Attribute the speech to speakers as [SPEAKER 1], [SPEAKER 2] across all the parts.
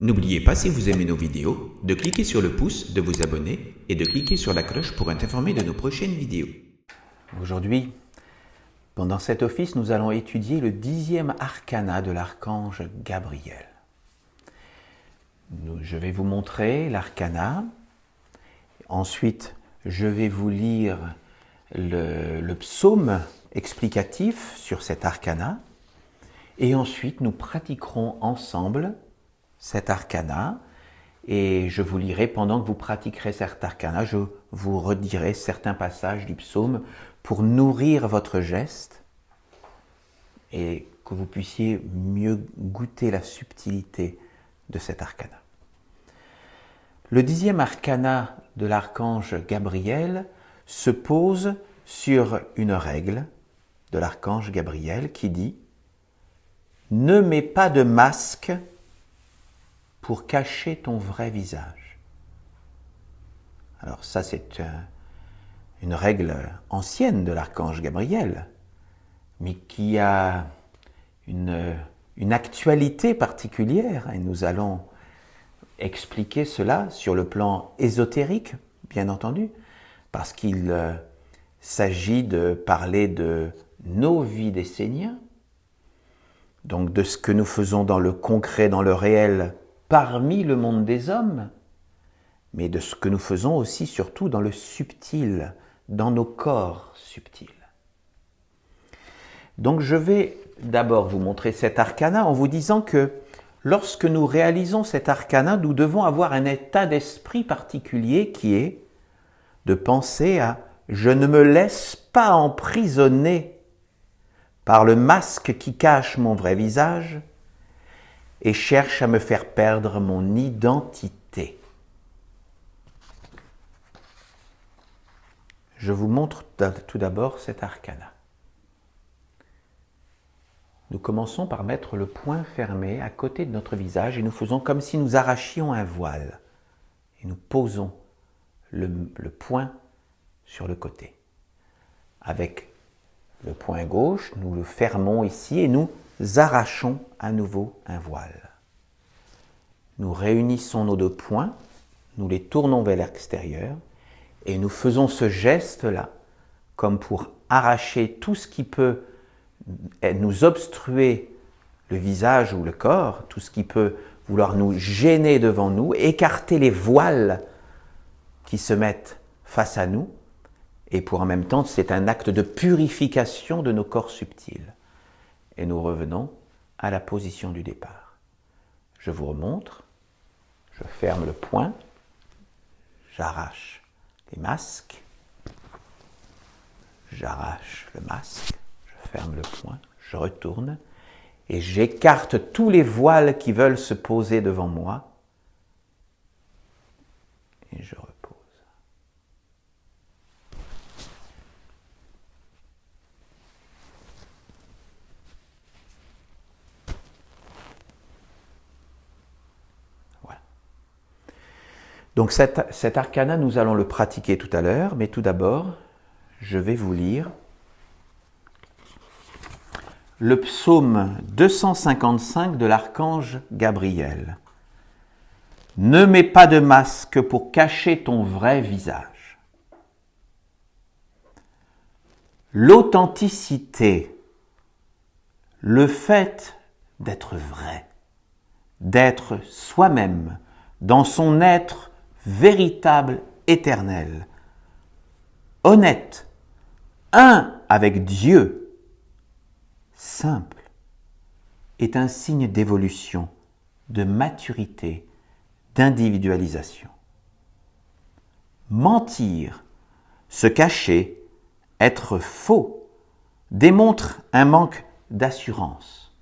[SPEAKER 1] N'oubliez pas, si vous aimez nos vidéos, de cliquer sur le pouce, de vous abonner et de cliquer sur la cloche pour être informé de nos prochaines vidéos.
[SPEAKER 2] Aujourd'hui, pendant cet office, nous allons étudier le 10e arcana de l'archange Gabriel. Je vais vous montrer l'arcana. Ensuite, je vais vous lire le psaume explicatif sur cet arcana. Et ensuite, nous pratiquerons ensemble cet arcana. Et je vous lirai, pendant que vous pratiquerez cet arcana, je vous redirai certains passages du psaume pour nourrir votre geste et que vous puissiez mieux goûter la subtilité de cet arcana. Le 10e arcana de l'archange Gabriel se pose sur une règle de l'archange Gabriel qui dit « Ne mets pas de masque pour cacher ton vrai visage ». Alors ça, c'est une règle ancienne de l'archange Gabriel, mais qui a une actualité particulière, et nous allons expliquer cela sur le plan ésotérique, bien entendu, parce qu'il s'agit de parler de nos vies d'Esséniens, donc de ce que nous faisons dans le concret, dans le réel, parmi le monde des hommes, mais de ce que nous faisons aussi surtout dans le subtil, dans nos corps subtils. Donc je vais d'abord vous montrer cet arcana en vous disant que lorsque nous réalisons cet arcana, nous devons avoir un état d'esprit particulier qui est de penser à « je ne me laisse pas emprisonner par le masque qui cache mon vrai visage et cherche à me faire perdre mon identité ». Je vous montre tout d'abord cet arcana. Nous commençons par mettre le poing fermé à côté de notre visage et nous faisons comme si nous arrachions un voile. Et nous posons le poing sur le côté. Avec le poing gauche, nous le fermons ici et nous arrachons à nouveau un voile. Nous réunissons nos deux poings, nous les tournons vers l'extérieur et nous faisons ce geste-là comme pour arracher tout ce qui peut nous obstruer le visage ou le corps, tout ce qui peut vouloir nous gêner devant nous, écarter les voiles qui se mettent face à nous, et pour en même temps, c'est un acte de purification de nos corps subtils. Et nous revenons à la position du départ. Je vous remontre, je ferme le poing, j'arrache les masques, j'arrache le masque, je ferme le poing, je retourne et j'écarte tous les voiles qui veulent se poser devant moi et je repose. Voilà. Donc cet arcana, nous allons le pratiquer tout à l'heure, mais tout d'abord, je vais vous lire le psaume 255 de l'archange Gabriel. « Ne mets pas de masque pour cacher ton vrai visage. » L'authenticité, le fait d'être vrai, d'être soi-même, dans son être véritable, éternel, honnête, un avec Dieu, simple, est un signe d'évolution, de maturité, d'individualisation. Mentir, se cacher, être faux, démontre un manque d'assurance,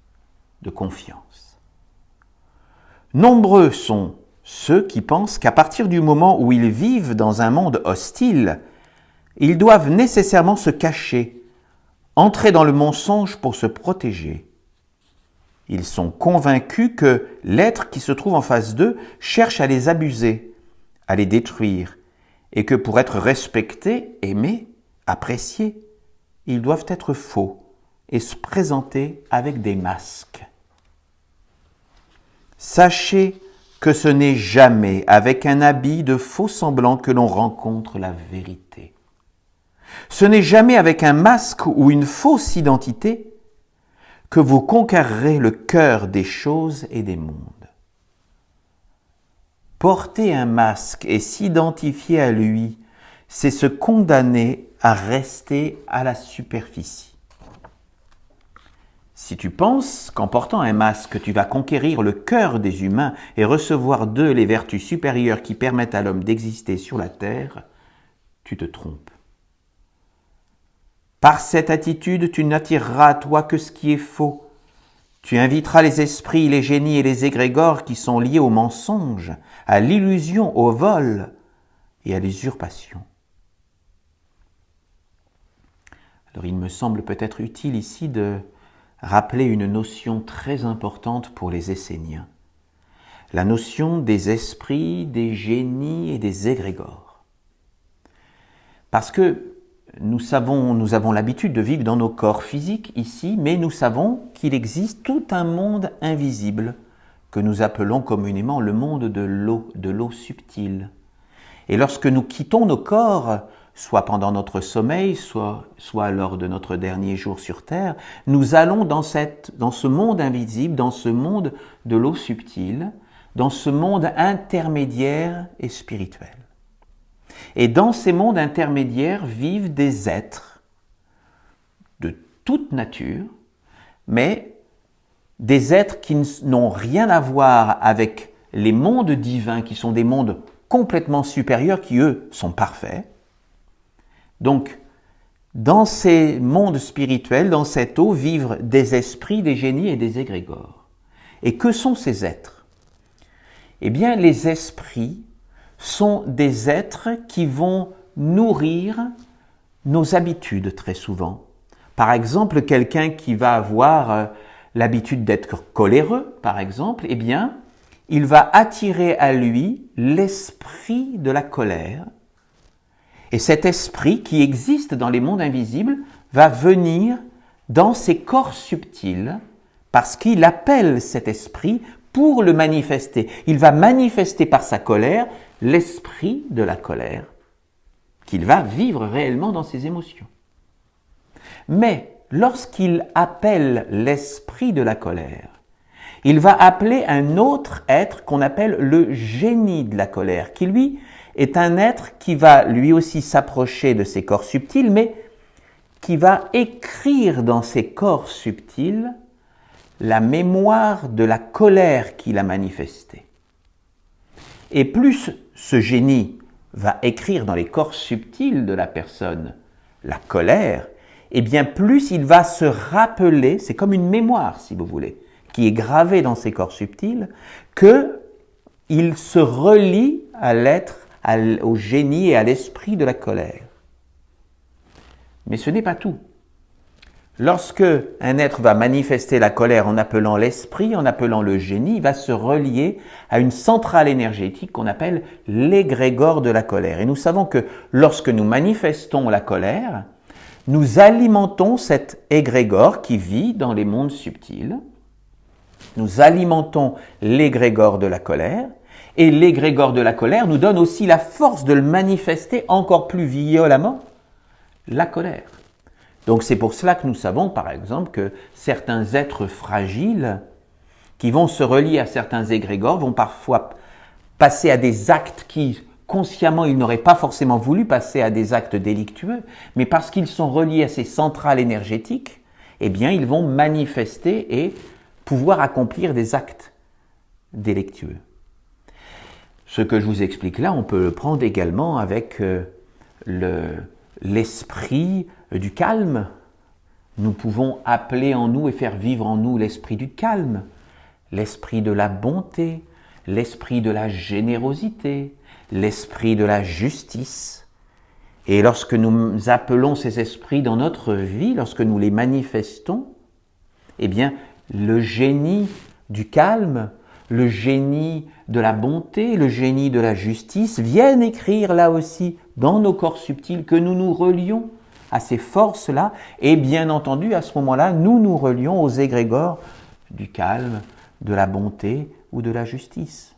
[SPEAKER 2] de confiance. Nombreux sont ceux qui pensent qu'à partir du moment où ils vivent dans un monde hostile, ils doivent nécessairement se cacher, entrer dans le mensonge pour se protéger. Ils sont convaincus que l'être qui se trouve en face d'eux cherche à les abuser, à les détruire, et que pour être respectés, aimés, appréciés, ils doivent être faux et se présenter avec des masques. Sachez que ce n'est jamais avec un habit de faux semblant que l'on rencontre la vérité. Ce n'est jamais avec un masque ou une fausse identité que vous conquérerez le cœur des choses et des mondes. Porter un masque et s'identifier à lui, c'est se condamner à rester à la superficie. Si tu penses qu'en portant un masque, tu vas conquérir le cœur des humains et recevoir d'eux les vertus supérieures qui permettent à l'homme d'exister sur la terre, tu te trompes. Par cette attitude, tu n'attireras à toi que ce qui est faux. Tu inviteras les esprits, les génies et les égrégores qui sont liés au mensonge, à l'illusion, au vol et à l'usurpation. Alors il me semble peut-être utile ici de rappeler une notion très importante pour les Esséniens. La notion des esprits, des génies et des égrégores. Parce que nous avons l'habitude de vivre dans nos corps physiques ici, mais nous savons qu'il existe tout un monde invisible que nous appelons communément le monde de l'eau subtile. Et lorsque nous quittons nos corps, soit pendant notre sommeil, soit lors de notre dernier jour sur Terre, nous allons dans ce monde invisible, dans ce monde de l'eau subtile, dans ce monde intermédiaire et spirituel. Et dans ces mondes intermédiaires vivent des êtres de toute nature, mais des êtres qui n'ont rien à voir avec les mondes divins, qui sont des mondes complètement supérieurs, qui eux sont parfaits. Donc, dans ces mondes spirituels, dans cette eau, vivent des esprits, des génies et des égrégores. Et que sont ces êtres? Eh bien, les esprits sont des êtres qui vont nourrir nos habitudes très souvent. Par exemple, quelqu'un qui va avoir l'habitude d'être coléreux, par exemple, eh bien, il va attirer à lui l'esprit de la colère. Et cet esprit qui existe dans les mondes invisibles va venir dans ces corps subtils parce qu'il appelle cet esprit pour le manifester. Il va manifester par sa colère l'esprit de la colère qu'il va vivre réellement dans ses émotions. Mais lorsqu'il appelle l'esprit de la colère, il va appeler un autre être qu'on appelle le génie de la colère, qui lui est un être qui va lui aussi s'approcher de ces corps subtils, mais qui va écrire dans ces corps subtils la mémoire de la colère qu'il a manifestée. Et plus ce génie va écrire dans les corps subtils de la personne la colère, et bien plus il va se rappeler, c'est comme une mémoire si vous voulez, qui est gravée dans ces corps subtils, qu'il se relie à l'être, au génie et à l'esprit de la colère. Mais ce n'est pas tout. Lorsque un être va manifester la colère en appelant l'esprit, en appelant le génie, il va se relier à une centrale énergétique qu'on appelle l'égrégore de la colère. Et nous savons que lorsque nous manifestons la colère, nous alimentons cet égrégore qui vit dans les mondes subtils. Nous alimentons l'égrégore de la colère. Et l'égrégore de la colère nous donne aussi la force de le manifester encore plus violemment, la colère. Donc c'est pour cela que nous savons par exemple que certains êtres fragiles qui vont se relier à certains égrégores vont parfois passer à des actes qui consciemment ils n'auraient pas forcément voulu passer à des actes délictueux, mais parce qu'ils sont reliés à ces centrales énergétiques, eh bien ils vont manifester et pouvoir accomplir des actes délictueux. Ce que je vous explique là, on peut le prendre également avec l'esprit du calme. Nous pouvons appeler en nous et faire vivre en nous l'esprit du calme, l'esprit de la bonté, l'esprit de la générosité, l'esprit de la justice. Et lorsque nous appelons ces esprits dans notre vie, lorsque nous les manifestons, eh bien, le génie du calme, le génie de la bonté, le génie de la justice viennent écrire là aussi dans nos corps subtils que nous nous relions à ces forces-là et bien entendu à ce moment-là nous nous relions aux égrégores du calme, de la bonté ou de la justice.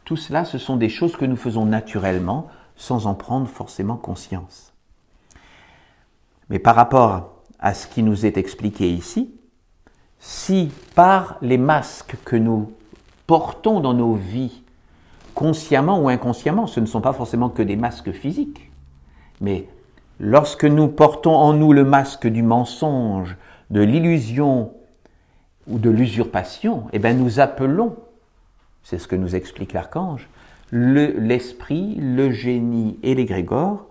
[SPEAKER 2] Tout cela, ce sont des choses que nous faisons naturellement, sans en prendre forcément conscience. Mais par rapport à ce qui nous est expliqué ici, si par les masques que nous portons dans nos vies, consciemment ou inconsciemment, ce ne sont pas forcément que des masques physiques, mais lorsque nous portons en nous le masque du mensonge, de l'illusion ou de l'usurpation, eh bien nous appelons, c'est ce que nous explique l'archange, l'esprit, le génie et l'égrégore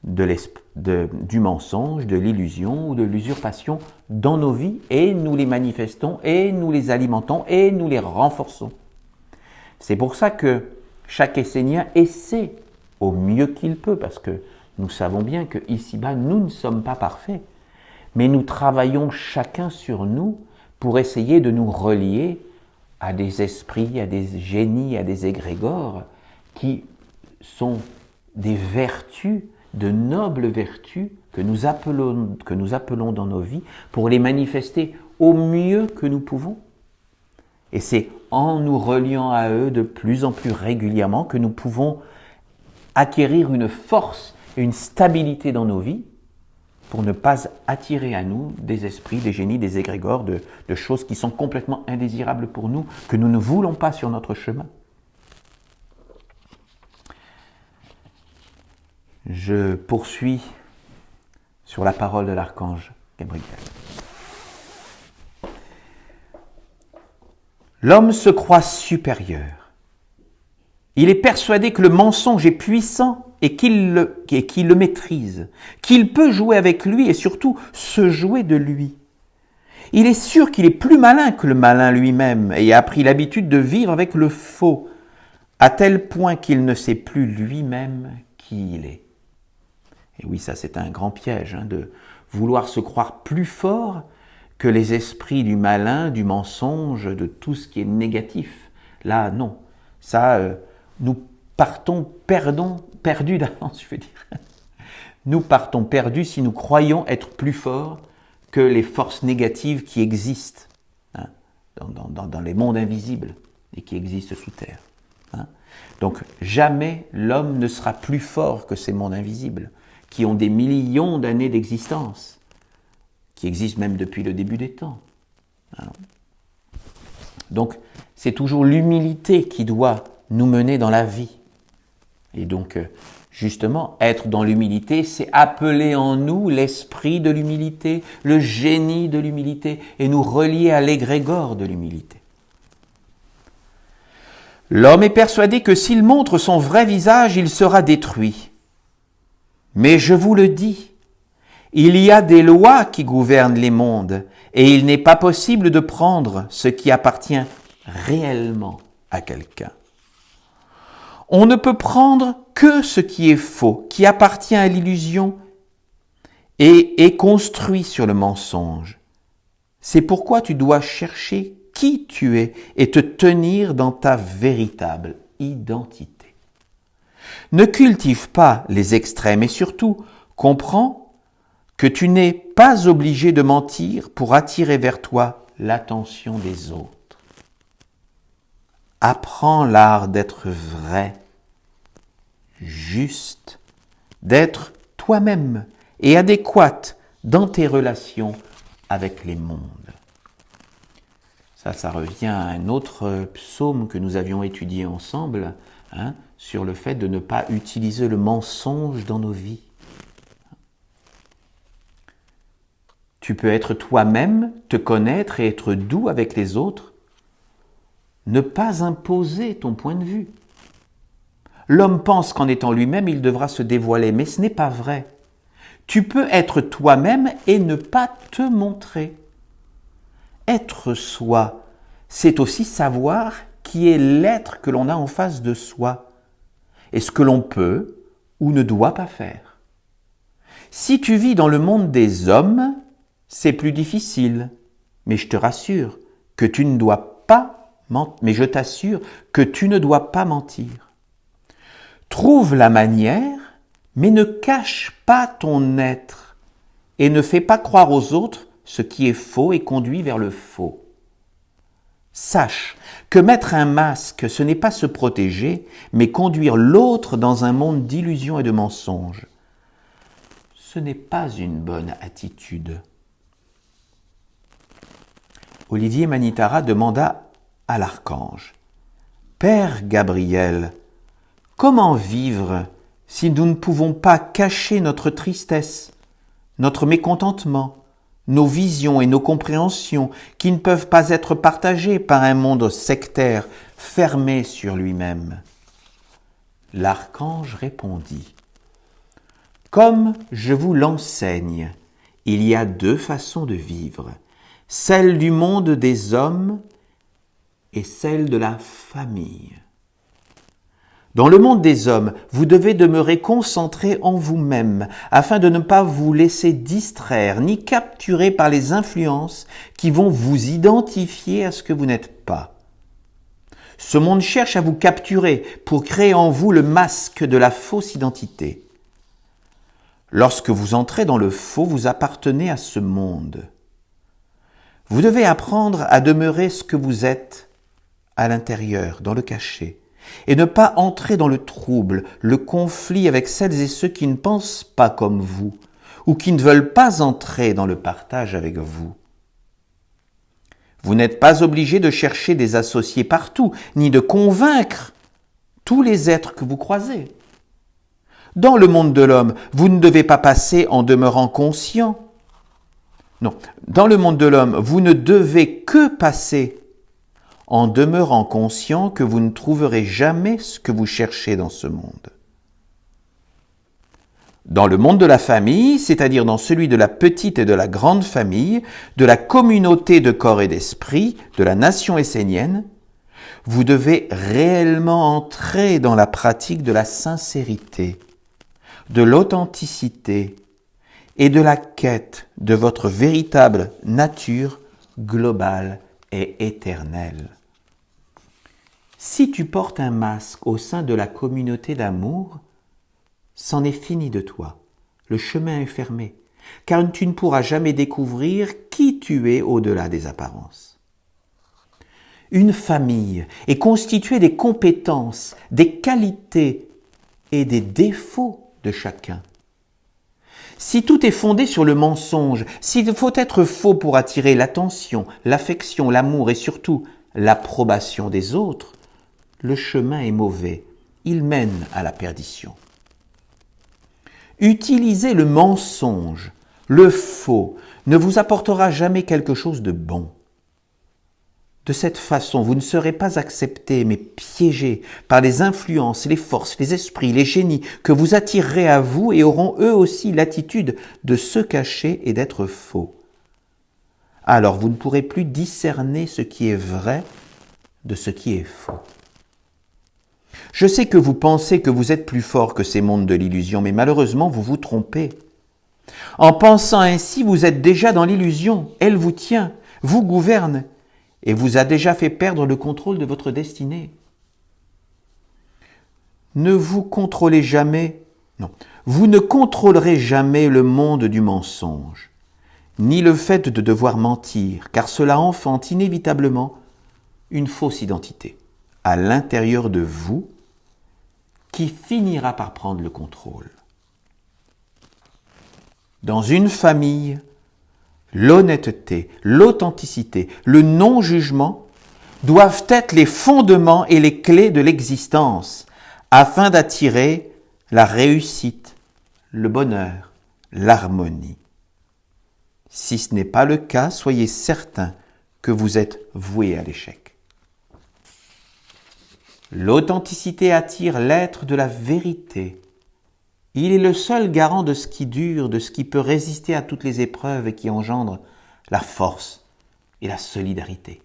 [SPEAKER 2] du mensonge, de l'illusion ou de l'usurpation dans nos vies, et nous les manifestons, et nous les alimentons, et nous les renforçons. C'est pour ça que chaque Essénien essaie au mieux qu'il peut, parce que nous savons bien qu'ici-bas, nous ne sommes pas parfaits, mais nous travaillons chacun sur nous pour essayer de nous relier à des esprits, à des génies, à des égrégores qui sont des vertus, de nobles vertus que nous appelons dans nos vies pour les manifester au mieux que nous pouvons. Et c'est en nous reliant à eux de plus en plus régulièrement que nous pouvons acquérir une force et une stabilité dans nos vies pour ne pas attirer à nous des esprits, des génies, des égrégores, de choses qui sont complètement indésirables pour nous, que nous ne voulons pas sur notre chemin. Je poursuis sur la parole de l'archange Gabriel. L'homme se croit supérieur. Il est persuadé que le mensonge est puissant et qu'il le maîtrise, qu'il peut jouer avec lui et surtout se jouer de lui. Il est sûr qu'il est plus malin que le malin lui-même et a pris l'habitude de vivre avec le faux, à tel point qu'il ne sait plus lui-même qui il est. Et oui, ça c'est un grand piège, de vouloir se croire plus fort que les esprits du malin, du mensonge, de tout ce qui est négatif. Là, non. Ça, nous partons perdus d'avance, je veux dire. Nous partons perdus si nous croyons être plus forts que les forces négatives qui existent dans les mondes invisibles et qui existent sous terre. Donc, jamais l'homme ne sera plus fort que ces mondes invisibles, qui ont des millions d'années d'existence, qui existent même depuis le début des temps. Donc, c'est toujours l'humilité qui doit nous mener dans la vie. Et donc, justement, être dans l'humilité, c'est appeler en nous l'esprit de l'humilité, le génie de l'humilité, et nous relier à l'égrégore de l'humilité. L'homme est persuadé que s'il montre son vrai visage, il sera détruit. Mais je vous le dis, il y a des lois qui gouvernent les mondes, et il n'est pas possible de prendre ce qui appartient réellement à quelqu'un. On ne peut prendre que ce qui est faux, qui appartient à l'illusion et est construit sur le mensonge. C'est pourquoi tu dois chercher qui tu es et te tenir dans ta véritable identité. Ne cultive pas les extrêmes et surtout, comprends que tu n'es pas obligé de mentir pour attirer vers toi l'attention des autres. Apprends l'art d'être vrai, juste, d'être toi-même et adéquate dans tes relations avec les mondes. Ça revient à un autre psaume que nous avions étudié ensemble, sur le fait de ne pas utiliser le mensonge dans nos vies. Tu peux être toi-même, te connaître et être doux avec les autres, ne pas imposer ton point de vue. L'homme pense qu'en étant lui-même, il devra se dévoiler, mais ce n'est pas vrai. Tu peux être toi-même et ne pas te montrer. Être soi, c'est aussi savoir qui est l'être que l'on a en face de soi et ce que l'on peut ou ne doit pas faire. Si tu vis dans le monde des hommes, c'est plus difficile, mais je te rassure que tu ne dois pas mentir. Trouve la manière, mais ne cache pas ton être et ne fais pas croire aux autres ce qui est faux et conduit vers le faux. Sache que mettre un masque, ce n'est pas se protéger, mais conduire l'autre dans un monde d'illusions et de mensonges. Ce n'est pas une bonne attitude. Olivier Manitara demanda à l'archange, « Père Gabriel, comment vivre si nous ne pouvons pas cacher notre tristesse, notre mécontentement, nos visions et nos compréhensions qui ne peuvent pas être partagées par un monde sectaire fermé sur lui-même ?» L'archange répondit, « Comme je vous l'enseigne, il y a deux façons de vivre, celle du monde des hommes et celle de la famille. Dans le monde des hommes, vous devez demeurer concentré en vous-même afin de ne pas vous laisser distraire ni capturer par les influences qui vont vous identifier à ce que vous n'êtes pas. Ce monde cherche à vous capturer pour créer en vous le masque de la fausse identité. Lorsque vous entrez dans le faux, vous appartenez à ce monde. Vous devez apprendre à demeurer ce que vous êtes à l'intérieur, dans le cachet, et ne pas entrer dans le trouble, le conflit avec celles et ceux qui ne pensent pas comme vous ou qui ne veulent pas entrer dans le partage avec vous. Vous n'êtes pas obligé de chercher des associés partout, ni de convaincre tous les êtres que vous croisez. Dans le monde de l'homme, vous ne devez pas passer en demeurant conscient. Non, dans le monde de l'homme, vous ne devez que passer en demeurant conscient que vous ne trouverez jamais ce que vous cherchez dans ce monde. Dans le monde de la famille, c'est-à-dire dans celui de la petite et de la grande famille, de la communauté de corps et d'esprit, de la nation essénienne, vous devez réellement entrer dans la pratique de la sincérité, de l'authenticité et de la quête de votre véritable nature globale et éternelle. Si tu portes un masque au sein de la communauté d'amour, c'en est fini de toi. Le chemin est fermé, car tu ne pourras jamais découvrir qui tu es au-delà des apparences. Une famille est constituée des compétences, des qualités et des défauts de chacun. Si tout est fondé sur le mensonge, s'il faut être faux pour attirer l'attention, l'affection, l'amour et surtout l'approbation des autres, le chemin est mauvais, il mène à la perdition. Utiliser le mensonge, le faux, ne vous apportera jamais quelque chose de bon. De cette façon, vous ne serez pas accepté, mais piégé par les influences, les forces, les esprits, les génies que vous attirerez à vous et auront eux aussi l'attitude de se cacher et d'être faux. Alors vous ne pourrez plus discerner ce qui est vrai de ce qui est faux. Je sais que vous pensez que vous êtes plus fort que ces mondes de l'illusion, mais malheureusement vous vous trompez. En pensant ainsi, vous êtes déjà dans l'illusion, elle vous tient, vous gouverne, et vous a déjà fait perdre le contrôle de votre destinée. Ne vous contrôlez jamais, non, vous ne contrôlerez jamais le monde du mensonge, ni le fait de devoir mentir, car cela enfante inévitablement une fausse identité à l'intérieur de vous qui finira par prendre le contrôle. Dans une famille, l'honnêteté, l'authenticité, le non-jugement doivent être les fondements et les clés de l'existence afin d'attirer la réussite, le bonheur, l'harmonie. Si ce n'est pas le cas, soyez certain que vous êtes voué à l'échec. L'authenticité attire l'être de la vérité. Il est le seul garant de ce qui dure, de ce qui peut résister à toutes les épreuves et qui engendre la force et la solidarité.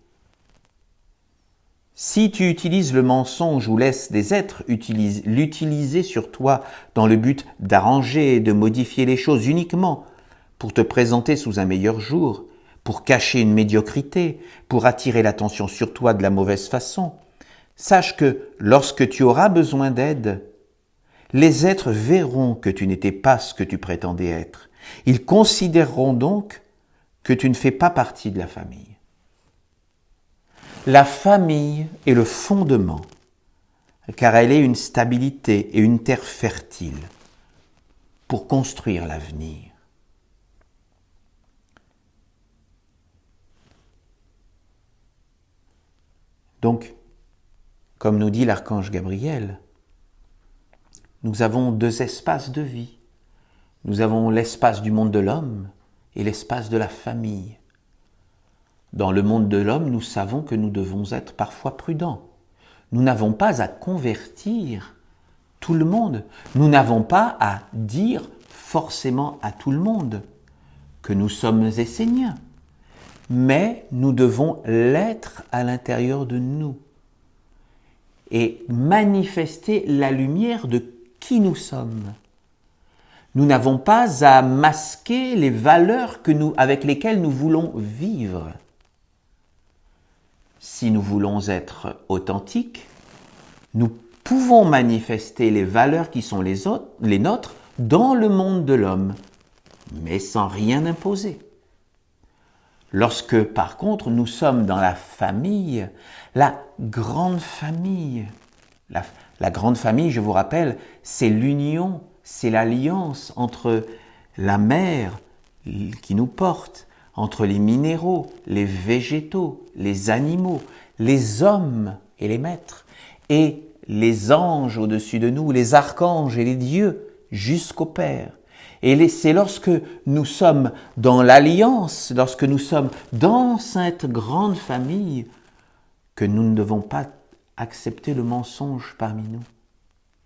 [SPEAKER 2] Si tu utilises le mensonge ou laisses des êtres l'utiliser sur toi dans le but d'arranger et de modifier les choses uniquement pour te présenter sous un meilleur jour, pour cacher une médiocrité, pour attirer l'attention sur toi de la mauvaise façon, sache que lorsque tu auras besoin d'aide, les êtres verront que tu n'étais pas ce que tu prétendais être. Ils considéreront donc que tu ne fais pas partie de la famille. La famille est le fondement, car elle est une stabilité et une terre fertile pour construire l'avenir. Donc, comme nous dit l'archange Gabriel, nous avons deux espaces de vie. Nous avons l'espace du monde de l'homme et l'espace de la famille. Dans le monde de l'homme, nous savons que nous devons être parfois prudents. Nous n'avons pas à convertir tout le monde. Nous n'avons pas à dire forcément à tout le monde que nous sommes esséniens. Mais nous devons l'être à l'intérieur de nous et manifester la lumière de qui nous sommes. Nous n'avons pas à masquer les valeurs avec lesquelles nous voulons vivre. Si nous voulons être authentiques, nous pouvons manifester les valeurs qui sont les nôtres dans le monde de l'homme, mais sans rien imposer. Lorsque, par contre, nous sommes dans la famille, la grande famille, la grande famille, je vous rappelle, c'est l'union, c'est l'alliance entre la mère qui nous porte, entre les minéraux, les végétaux, les animaux, les hommes et les maîtres, et les anges au-dessus de nous, les archanges et les dieux, jusqu'au Père. Et c'est lorsque nous sommes dans l'alliance, lorsque nous sommes dans cette grande famille, que nous ne devons pas accepter le mensonge parmi nous.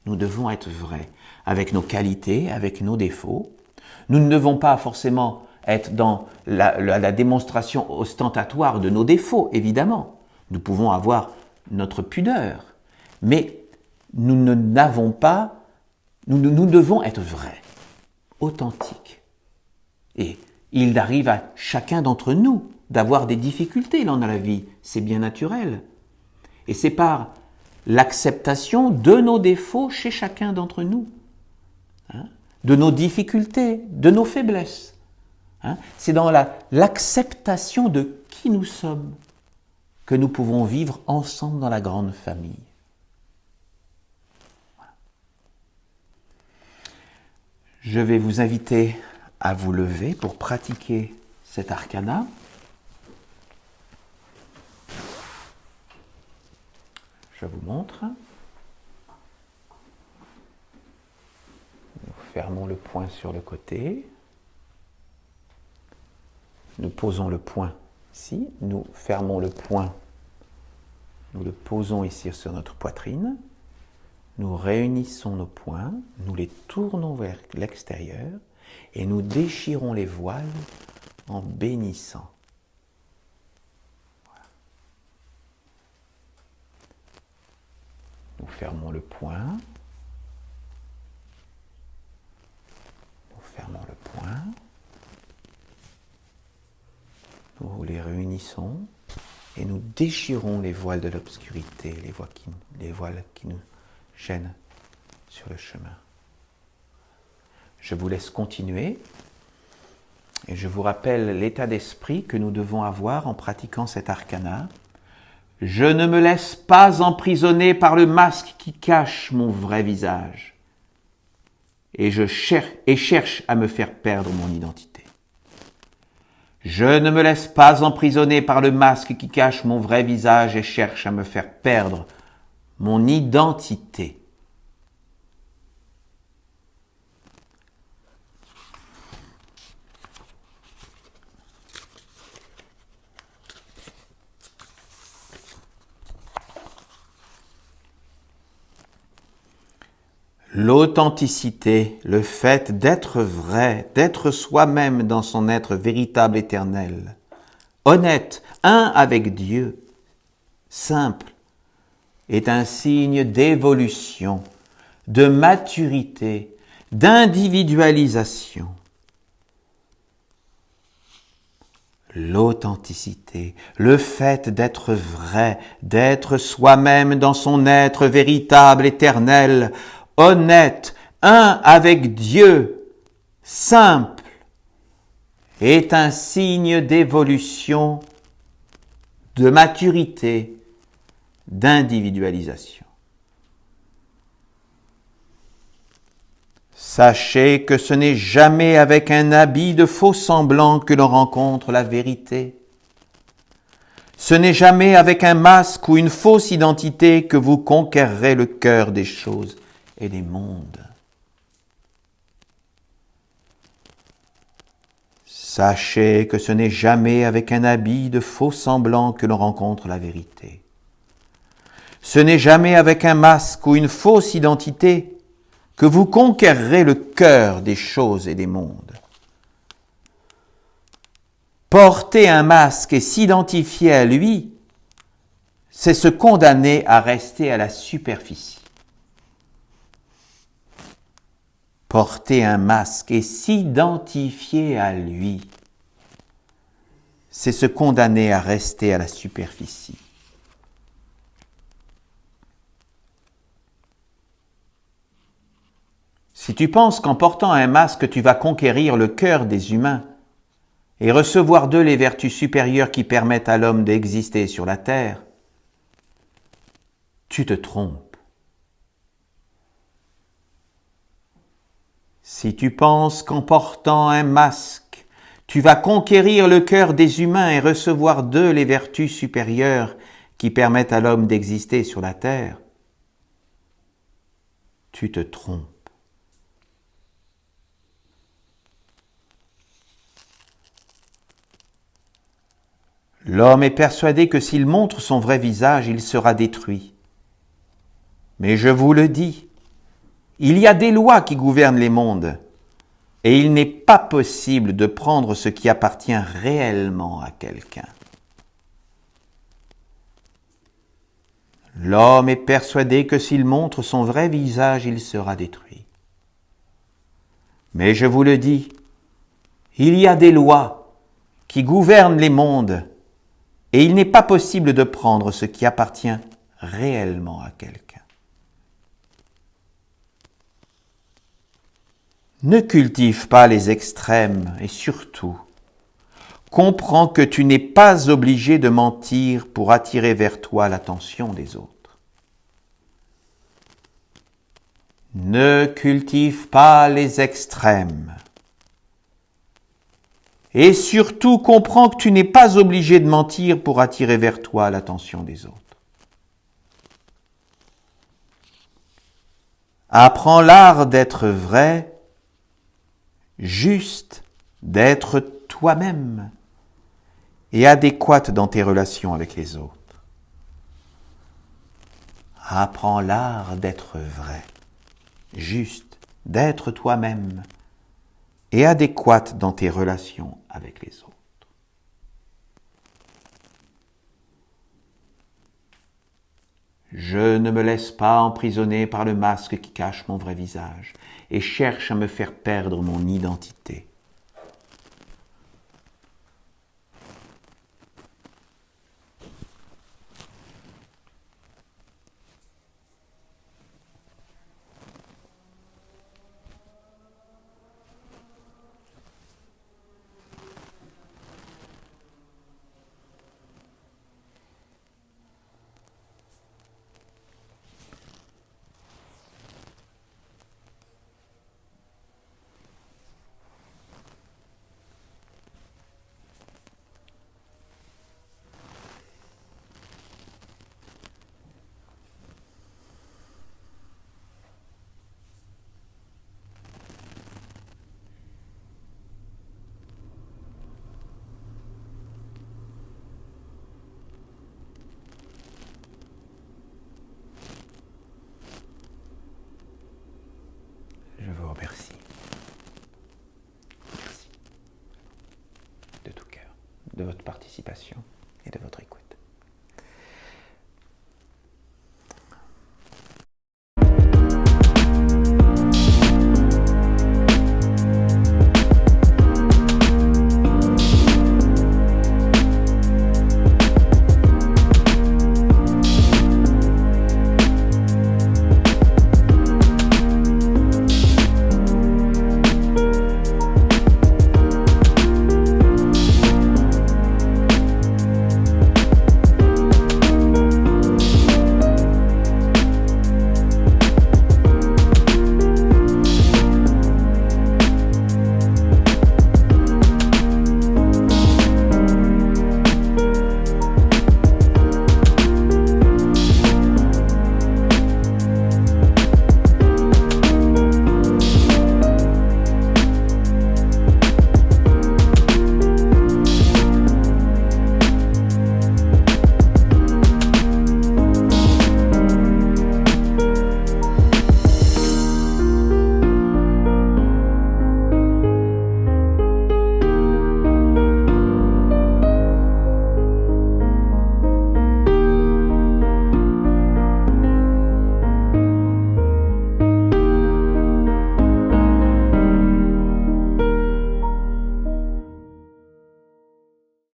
[SPEAKER 2] Nous devons être vrais, avec nos qualités, avec nos défauts. Nous ne devons pas forcément être dans la démonstration ostentatoire de nos défauts, évidemment. Nous pouvons avoir notre pudeur, mais nous devons être vrais, authentiques. Et il arrive à chacun d'entre nous d'avoir des difficultés dans la vie, c'est bien naturel. Et c'est par l'acceptation de nos défauts chez chacun d'entre nous, de nos difficultés, de nos faiblesses. C'est dans l'acceptation de qui nous sommes que nous pouvons vivre ensemble dans la grande famille. Voilà. Je vais vous inviter à vous lever pour pratiquer cet arcana. Je vous montre. Nous fermons le poing sur le côté. Nous posons le poing ici. Nous fermons le poing. Nous le posons ici sur notre poitrine. Nous réunissons nos poings. Nous les tournons vers l'extérieur. Et nous déchirons les voiles en bénissant. Nous fermons le poing. Nous fermons le poing. Nous les réunissons et nous déchirons les voiles de l'obscurité, les voiles qui nous gênent sur le chemin. Je vous laisse continuer et je vous rappelle l'état d'esprit que nous devons avoir en pratiquant cet arcana. Je ne me laisse pas emprisonner par le masque qui cache mon vrai visage et cherche à me faire perdre mon identité. Je ne me laisse pas emprisonner par le masque qui cache mon vrai visage et cherche à me faire perdre mon identité. L'authenticité, le fait d'être vrai, d'être soi-même dans son être véritable éternel, honnête, un avec Dieu, simple, est un signe d'évolution, de maturité, d'individualisation. L'authenticité, le fait d'être vrai, d'être soi-même dans son être véritable, éternel, honnête, un avec Dieu, simple, est un signe d'évolution, de maturité, d'individualisation. Sachez que ce n'est jamais avec un habit de faux semblant que l'on rencontre la vérité. Ce n'est jamais avec un masque ou une fausse identité que vous conquérerez le cœur des choses et des mondes. Sachez que ce n'est jamais avec un habit de faux semblant que l'on rencontre la vérité. Ce n'est jamais avec un masque ou une fausse identité que vous conquérerez le cœur des choses et des mondes. Porter un masque et s'identifier à lui, c'est se condamner à rester à la superficie. Porter un masque et s'identifier à lui, c'est se condamner à rester à la superficie. Si tu penses qu'en portant un masque, tu vas conquérir le cœur des humains et recevoir d'eux les vertus supérieures qui permettent à l'homme d'exister sur la terre, tu te trompes. Si tu penses qu'en portant un masque, tu vas conquérir le cœur des humains et recevoir d'eux les vertus supérieures qui permettent à l'homme d'exister sur la terre, tu te trompes. L'homme est persuadé que s'il montre son vrai visage, il sera détruit. Mais je vous le dis, il y a des lois qui gouvernent les mondes, et il n'est pas possible de prendre ce qui appartient réellement à quelqu'un. L'homme est persuadé que s'il montre son vrai visage, il sera détruit. Mais je vous le dis, il y a des lois qui gouvernent les mondes, et il n'est pas possible de prendre ce qui appartient réellement à quelqu'un. Ne cultive pas les extrêmes et surtout, comprends que tu n'es pas obligé de mentir pour attirer vers toi l'attention des autres. Ne cultive pas les extrêmes. Et surtout, comprends que tu n'es pas obligé de mentir pour attirer vers toi l'attention des autres. Apprends l'art d'être vrai, juste, d'être toi-même et adéquate dans tes relations avec les autres. Apprends l'art d'être vrai, juste, d'être toi-même et adéquate dans tes relations avec les autres. Je ne me laisse pas emprisonner par le masque qui cache mon vrai visage et cherche à me faire perdre mon identité. Je vous remercie. Merci de tout cœur de votre participation et de votre écoute.